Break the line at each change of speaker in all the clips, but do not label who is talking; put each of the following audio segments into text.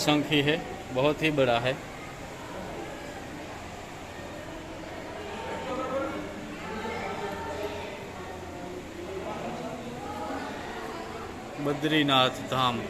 शंख ही है, बहुत ही बड़ा है। बद्रीनाथ धाम।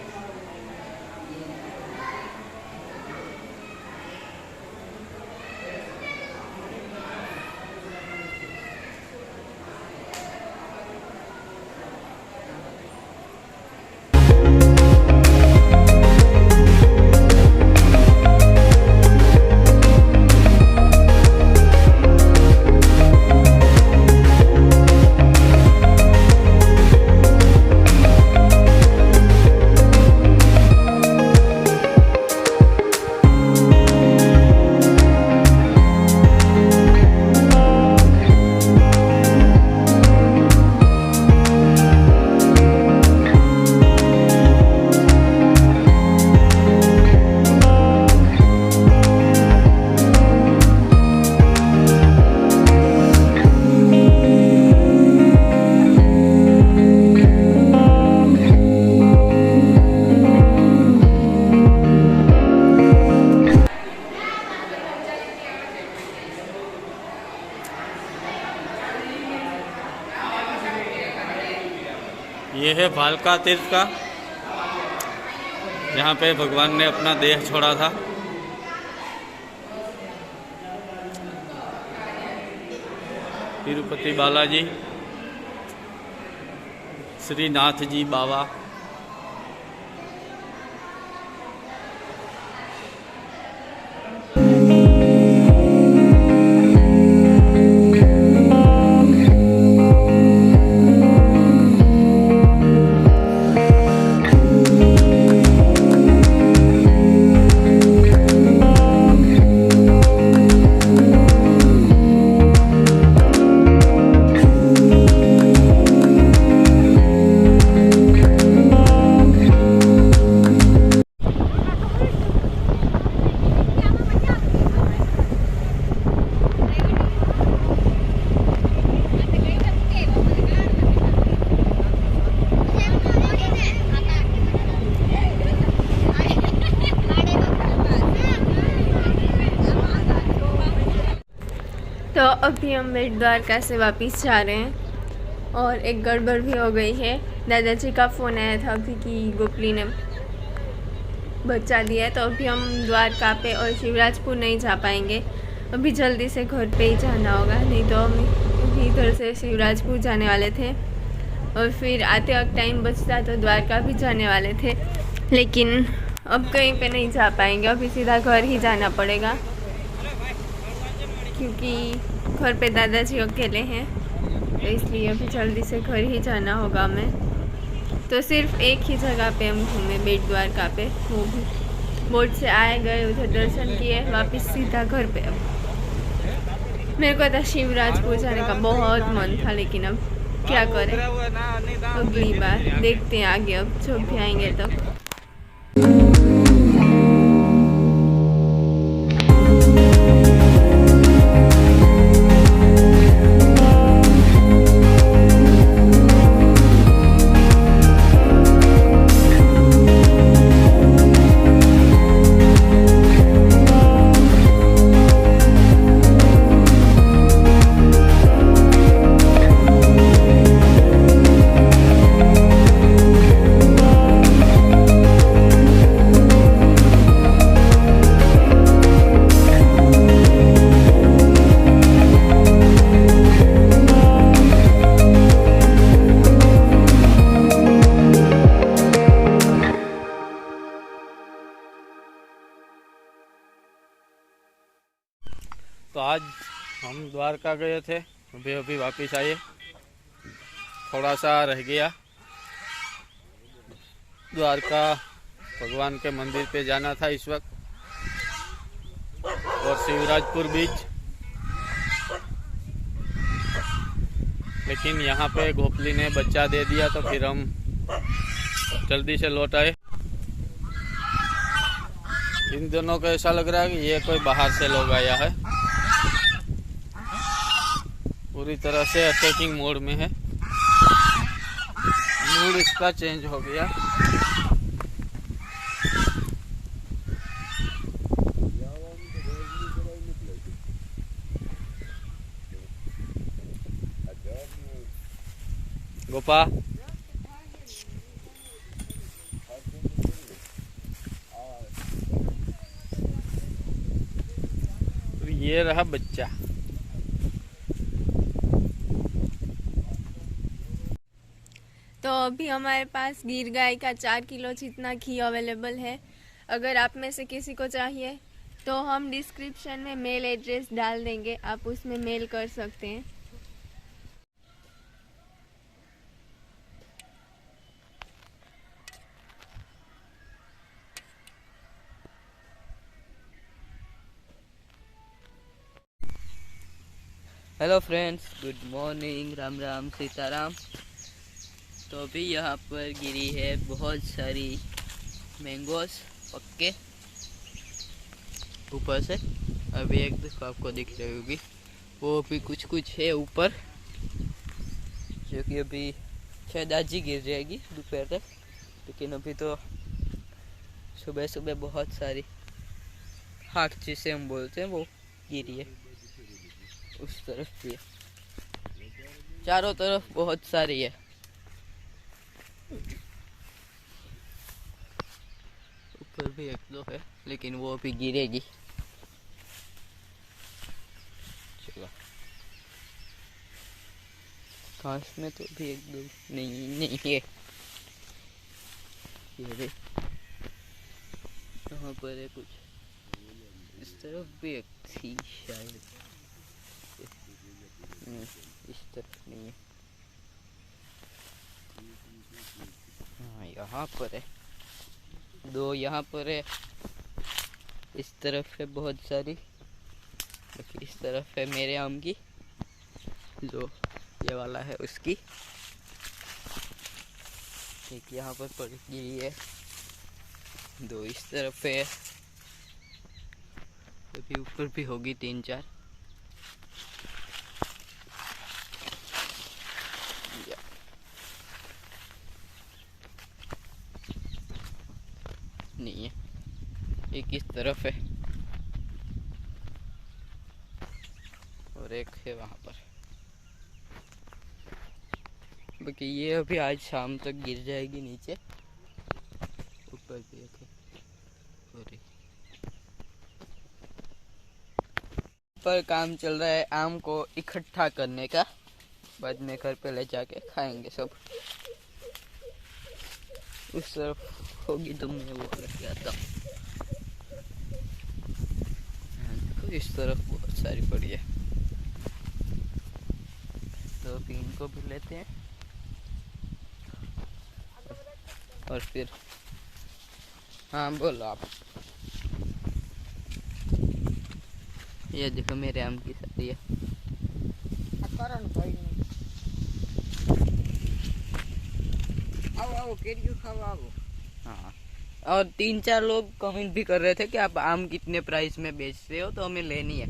ये है भालका तीर्थ का, जहाँ पे भगवान ने अपना देह छोड़ा था। तिरुपति बालाजी, श्रीनाथ जी बाबा।
तो अभी हम बेट द्वारका से वापस जा रहे हैं और एक गड़बड़ भी हो गई है। दादाजी का फ़ोन आया था अभी कि गोपली ने बच्चा दिया है, तो अभी हम द्वारका पे और शिवराजपुर नहीं जा पाएंगे। अभी जल्दी से घर पे ही जाना होगा, नहीं तो हम इधर से शिवराजपुर जाने वाले थे और फिर आते वक्त टाइम बचता तो द्वारका भी जाने वाले थे, लेकिन अब कहीं पे नहीं जा पाएंगे। अभी सीधा घर ही जाना पड़ेगा क्योंकि घर पे दादाजी अकेले हैं, तो इसलिए अभी जल्दी से घर ही जाना होगा हमें। तो सिर्फ एक ही जगह पे हम घूमे, बेट द्वारका पे, वो भी बोट से आए गए, उधर दर्शन किए, वापस सीधा घर पे। अब मेरे को तो शिवराजपुर जाने का बहुत मन था, लेकिन अब क्या करें, अगली बार देखते हैं आगे, अब जब भी आएंगे तो।
तो आज हम द्वारका गए थे, अभी अभी वापस आए। थोड़ा सा रह गया, द्वारका भगवान के मंदिर पे जाना था इस वक्त, और शिवराजपुर बीच। लेकिन यहाँ पे गोपली ने बच्चा दे दिया, तो फिर हम जल्दी से लौट आए। इन दोनों को ऐसा लग रहा है कि ये कोई बाहर से लोग आया है, पूरी तरह से अटैकिंग मोड में है। मूड इसका चेंज हो गया। गोपा तो ये रहा बच्चा।
तो अभी हमारे पास गिर गाय का 4 किलो जितना घी अवेलेबल है। अगर आप में से किसी को चाहिए तो हम डिस्क्रिप्शन में मेल एड्रेस डाल देंगे, आप उसमें मेल कर सकते हैं।
Hello friends, good morning, Ram Ram Sitaram. तो अभी यहाँ पर गिरी है बहुत सारी मैंगोस पक्के ऊपर से। अभी एक देखो आपको दिख रही होगी, वो भी कुछ कुछ है ऊपर, जो कि अभी शायद आज ही गिर जाएगी दोपहर तक। लेकिन अभी तो सुबह सुबह बहुत सारी हाट जिसे हम बोलते हैं वो गिरी है। उस तरफ भी है, चारों तरफ बहुत सारी है। ऊपर भी एक दो है, लेकिन वो भी गिरेगी। चलो, घास में तो भी एक दो नहीं है। ये भी यहाँ पर है कुछ, इस तरफ भी एक थी शायद, इस तरफ नहीं है। हाँ, यहाँ पर है दो, यहाँ पर है, इस तरफ है बहुत सारी। इस तरफ है मेरे आम की, जो ये वाला है उसकी। एक यहाँ पर पड़ी गिरी है, दो इस तरफ है, अभी ऊपर भी होगी 3-4। नहीं है, एक इस तरफ है और एक है वहां पर। बाकी ये अभी आज शाम तक गिर जाएगी नीचे। ऊपर भी एक है और पर काम चल रहा है आम को इकट्ठा करने का, बाद में घर पे ले जाके खाएंगे सब। उस तरफ होगी तो मैं वो लेके आता हूँ। देखो इस तरफ बहुत सारी पड़ी है, तो अभी इनको भी लेते हैं और फिर। हाँ बोलो आप। ये देखो मेरे आम की सारी है। हाँ, और 3-4 लोग कमेंट भी कर रहे थे कि आप आम कितने प्राइस में बेचते हो, तो हमें लेनी है।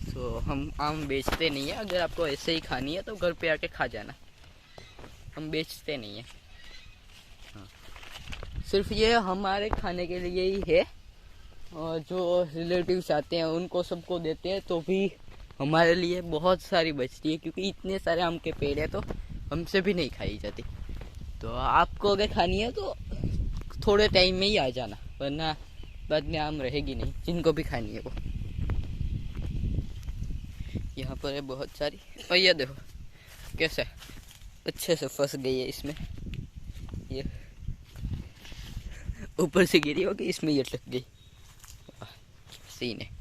सो हम आम बेचते नहीं है, अगर आपको ऐसे ही खानी है तो घर पे आके खा जाना, हम बेचते नहीं है। हाँ, सिर्फ ये हमारे खाने के लिए ही है, और जो रिलेटिव्स आते हैं उनको सबको देते हैं, तो भी हमारे लिए बहुत सारी बचती है, क्योंकि इतने सारे आम के पेड़ है तो हमसे भी नहीं खाई जाती। तो आपको अगर खानी है तो थोड़े टाइम में ही आ जाना, वरना बाद में आम रहेगी नहीं, जिनको भी खानी है वो। यहाँ पर है बहुत सारी, और ये देखो कैसे अच्छे से फंस गई है इसमें। ये ऊपर से गिरी होगी, इसमें ये लग गई। सीन है।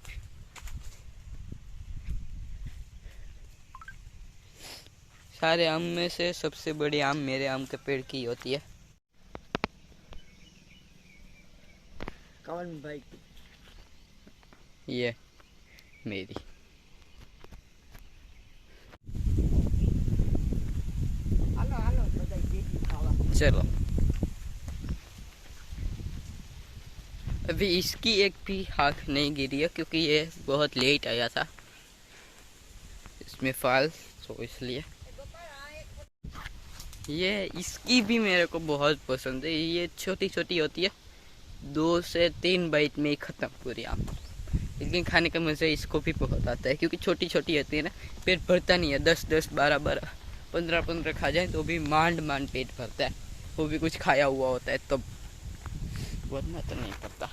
सारे आम में से सबसे बड़ी आम मेरे आम के पेड़ की होती है। कौन भाई? ये मेरी। चलो, अभी इसकी एक भी आँख नहीं गिरी है, क्योंकि ये बहुत लेट आया था इसमें फल, तो इसलिए। ये इसकी भी मेरे को बहुत पसंद है। ये छोटी छोटी होती है, 2 से 3 बाइट में ही खत्म पूरी आम। लेकिन खाने का मज़ा इसको भी बहुत आता है, क्योंकि छोटी छोटी होती है ना, पेट भरता नहीं है। 10-10, 12-12, 15 खा जाए तो भी मांड मांड पेट भरता है, वो भी कुछ खाया हुआ होता है तब, वरना तो नहीं पड़ता।